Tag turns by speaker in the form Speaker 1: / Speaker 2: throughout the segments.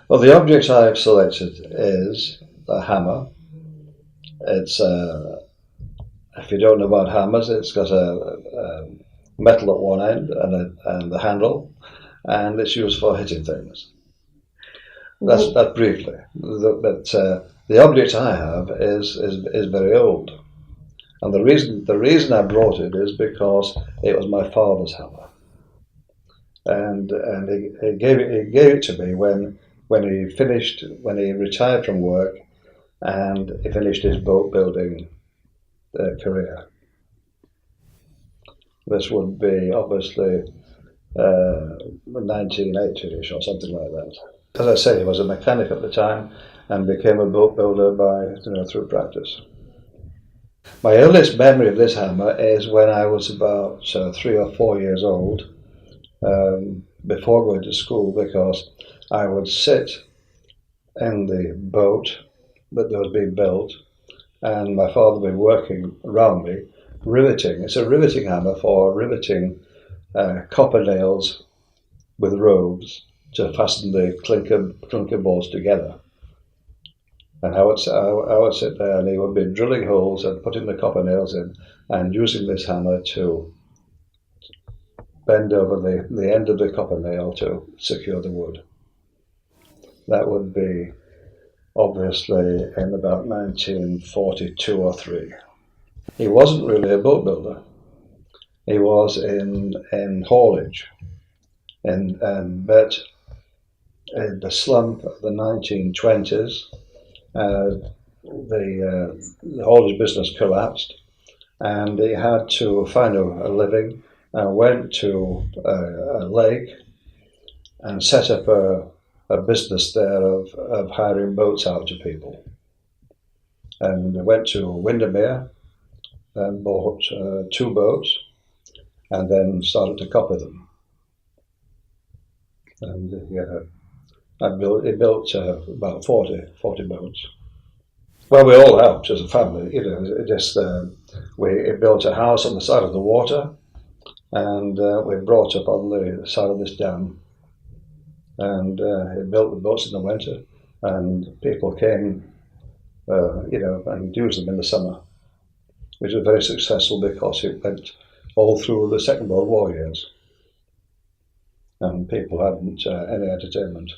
Speaker 1: Well, the object I've selected is a hammer. It's if you don't know about hammers, it's got a metal at one end and the handle, and it's used for hitting things. That's briefly. But the object I have is very old, and the reason I brought it is because it was my father's hammer, and he gave it to me when he retired from work and he finished his boat building career. This would be obviously 1980ish or something like that. As I say, he was a mechanic at the time and became a boat builder through practice. My earliest memory of this hammer is when I was about 3 or 4 years old, before going to school, because I would sit in the boat that was being built, and my father would be working around me, riveting. It's a riveting hammer for riveting copper nails with ropes to fasten the clinker boards together. And I would sit there, and he would be drilling holes and putting the copper nails in, and using this hammer to bend over the end of the copper nail to secure the wood. That would be obviously in about 1942 or 3. He wasn't really a boat builder. He was in haulage, but in the slump of the 1920s, the haulage business collapsed, and he had to find a living. Went to a lake and set up a business there of hiring boats out to people. And went to Windermere and bought 2 boats, and then started to copy them. And he built about 40 boats. Well, we all helped as a family. We built a house on the side of the water, and we brought up on the side of this dam. And he built the boats in the winter, and people came, and used them in the summer, which was very successful because it went all through the Second World War years, and people hadn't any entertainment.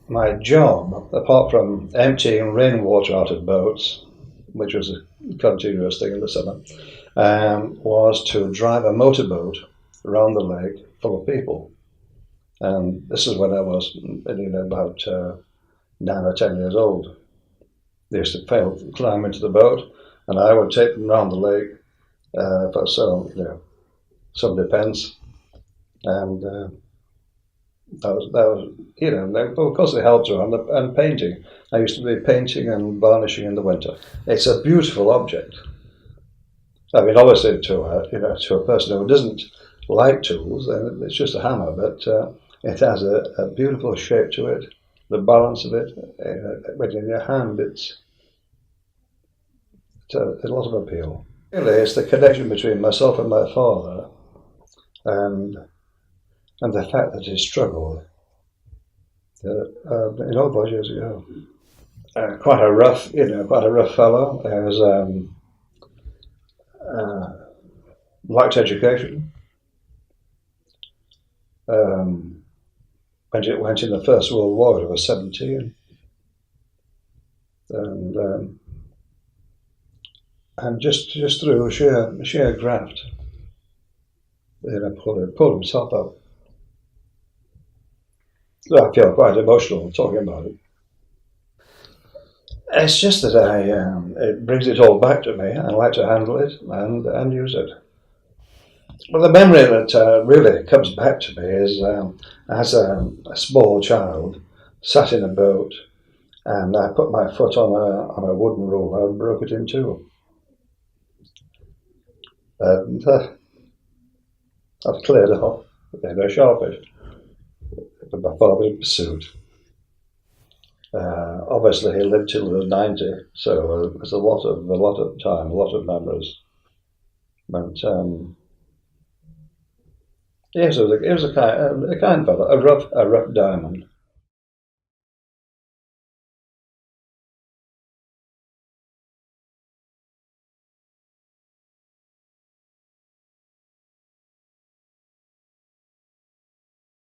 Speaker 1: My job, apart from emptying rainwater out of boats, which was a continuous thing in the summer, was to drive a motorboat around the lake full of people. And this is when I was about 9 or 10 years old. They used to climb into the boat, and I would take them around the lake for some pence, and that was of course they helped around, and painting. I used to be painting and varnishing in the winter. It's a beautiful object. I mean, obviously to a person who doesn't like tools, then it's just a hammer, but it has a beautiful shape to it, the balance of it. When in your hand, it's a lot of appeal. Really, it's the connection between myself and my father, and the fact that he struggled. Those years ago, quite a rough fellow. He was lacked education. When it went in the First World War, he was 17, and just through sheer graft, pulled himself up. So I feel quite emotional talking about it. It's just that it brings it all back to me. I like to handle it and use it. Well, the memory that really comes back to me is as a small child, sat in a boat, and I put my foot on a wooden ruler and broke it in two. And I've cleared off, became very sharpish. But my father in pursuit. Obviously, he lived till he was 90, so it was a lot of time, a lot of memories. But yes, it was a kind fellow, a rough diamond.